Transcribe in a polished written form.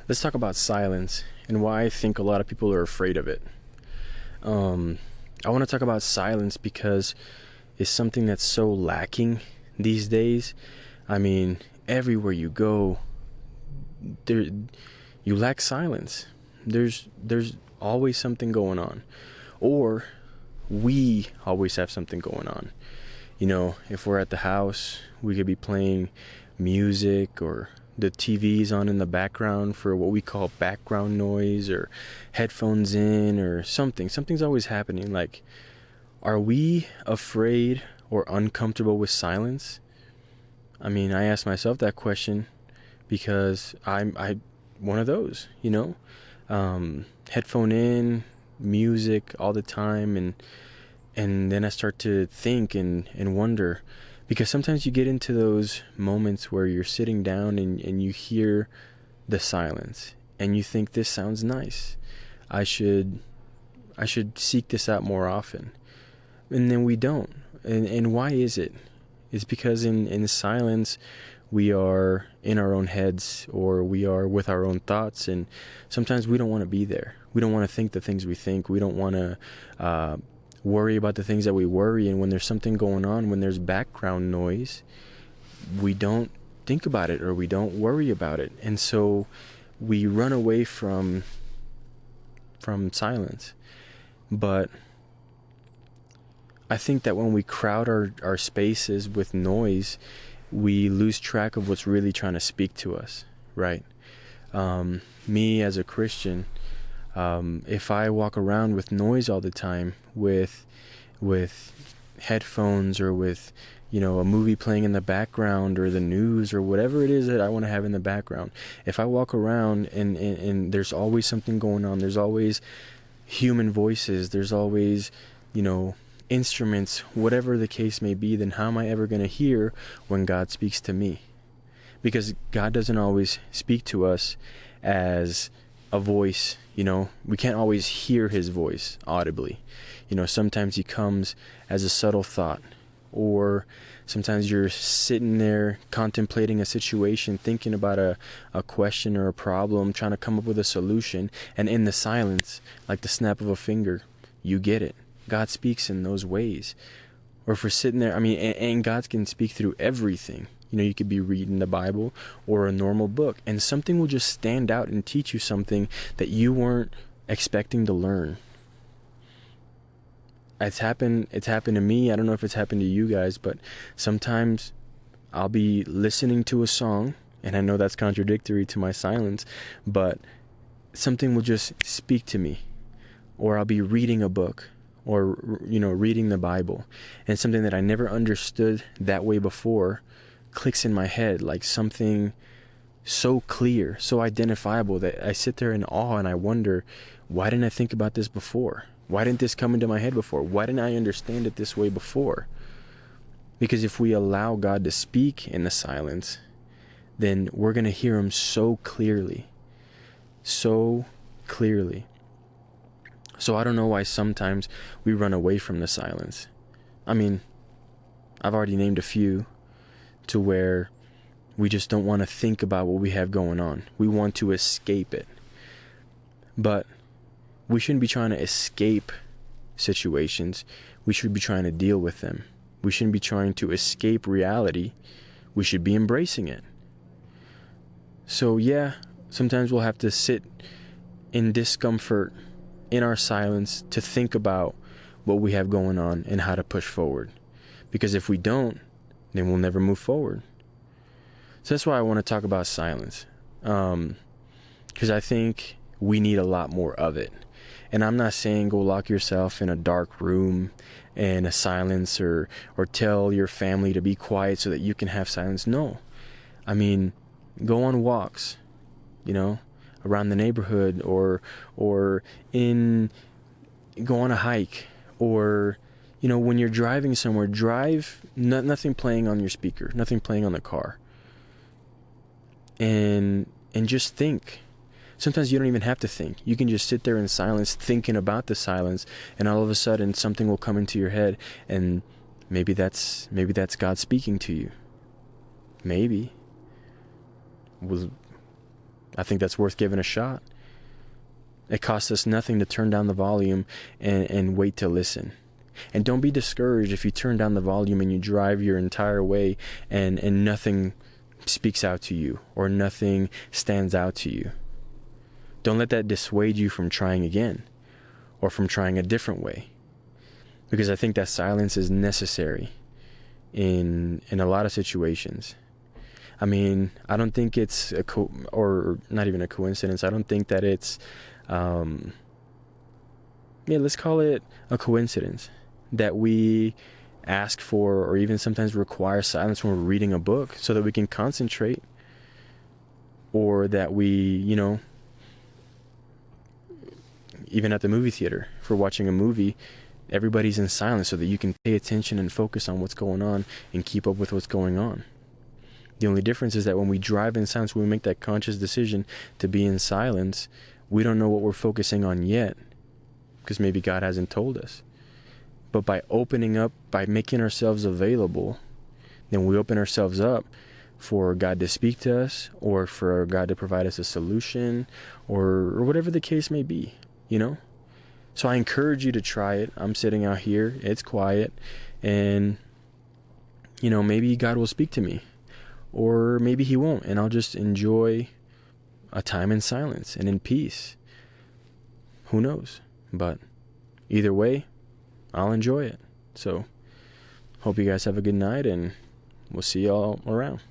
Let's talk about silence and why I think a lot of people are afraid of it. I want to talk about silence because it's something that's so lacking these days. I mean, everywhere you go, there you lack silence. There's always something going on, or we always have something going on. You know, if we're at the house, we could be playing music, or the TV's on in the background for what we call background noise, or headphones in, or something. Something's always happening. Like, are we afraid or uncomfortable with silence? I mean, I ask myself that question because I one of those, headphone in, music all the time, and then I start to think and wonder, because sometimes you get into those moments where you're sitting down and you hear the silence and you think, this sounds nice. I should seek this out more often. And then we don't. And why is it? It's because in silence we are in our own heads, or we are with our own thoughts, and sometimes we don't want to be there. We don't want to think the things we think. We don't want to worry about the things that we worry. And when there's something going on, when there's background noise, we don't think about it, or we don't worry about it. And so we run away from silence. But I think that when we crowd our spaces with noise, we lose track of what's really trying to speak to us, right? Me as a Christian, if I walk around with noise all the time, with headphones, or with a movie playing in the background, or the news, or whatever it is that I want to have in the background, if I walk around and there's always something going on, there's always human voices, there's always instruments, whatever the case may be, then how am I ever going to hear when God speaks to me? Because God doesn't always speak to us as a voice. We can't always hear his voice audibly. Sometimes he comes as a subtle thought, or sometimes you're sitting there contemplating a situation, thinking about a question or a problem, trying to come up with a solution, and in the silence, like the snap of a finger, you get it. God speaks in those ways. Or if we're sitting there, and God can speak through everything. You could be reading the Bible or a normal book, and something will just stand out and teach you something that you weren't expecting to learn. It's happened to me. I don't know if it's happened to you guys, but sometimes I'll be listening to a song, and I know that's contradictory to my silence, but something will just speak to me. Or I'll be reading a book, or reading the Bible, and something that I never understood that way before clicks in my head, like something so clear, so identifiable, that I sit there in awe and I wonder, why didn't I think about this before? Why didn't this come into my head before? Why didn't I understand it this way before? Because if we allow God to speak in the silence, then we're going to hear him so clearly. So I don't know why sometimes we run away from the silence. I've already named a few, to where we just don't want to think about what we have going on. We want to escape it. But we shouldn't be trying to escape situations. We should be trying to deal with them. We shouldn't be trying to escape reality. We should be embracing it. So yeah, sometimes we'll have to sit in discomfort in our silence to think about what we have going on and how to push forward. Because if we don't, then we'll never move forward. So that's why I want to talk about silence. Because I think we need a lot more of it. And I'm not saying go lock yourself in a dark room and a silence, or tell your family to be quiet so that you can have silence. No. Go on walks, around the neighborhood, or go on a hike, or when you're driving somewhere, nothing playing on your speaker, nothing playing on the car, and just think. Sometimes you don't even have to think. You can just sit there in silence, thinking about the silence, and all of a sudden something will come into your head, and maybe that's God speaking to you. Maybe. I think that's worth giving a shot. It costs us nothing to turn down the volume and wait to listen. And don't be discouraged if you turn down the volume and you drive your entire way and nothing speaks out to you or nothing stands out to you. Don't let that dissuade you from trying again or from trying a different way. Because I think that silence is necessary in a lot of situations. I mean, I don't think it's or not even a coincidence. I don't think that it's, let's call it a coincidence that we ask for or even sometimes require silence when we're reading a book so that we can concentrate, or that we, even at the movie theater, for watching a movie, everybody's in silence so that you can pay attention and focus on what's going on and keep up with what's going on. The only difference is that when we drive in silence, when we make that conscious decision to be in silence, we don't know what we're focusing on yet because maybe God hasn't told us. But by opening up, by making ourselves available, then we open ourselves up for God to speak to us, or for God to provide us a solution, or whatever the case may be, So I encourage you to try it. I'm sitting out here, it's quiet, and, maybe God will speak to me, or maybe he won't, and I'll just enjoy a time in silence and in peace. Who knows? But either way, I'll enjoy it. So, hope you guys have a good night, and we'll see y'all around.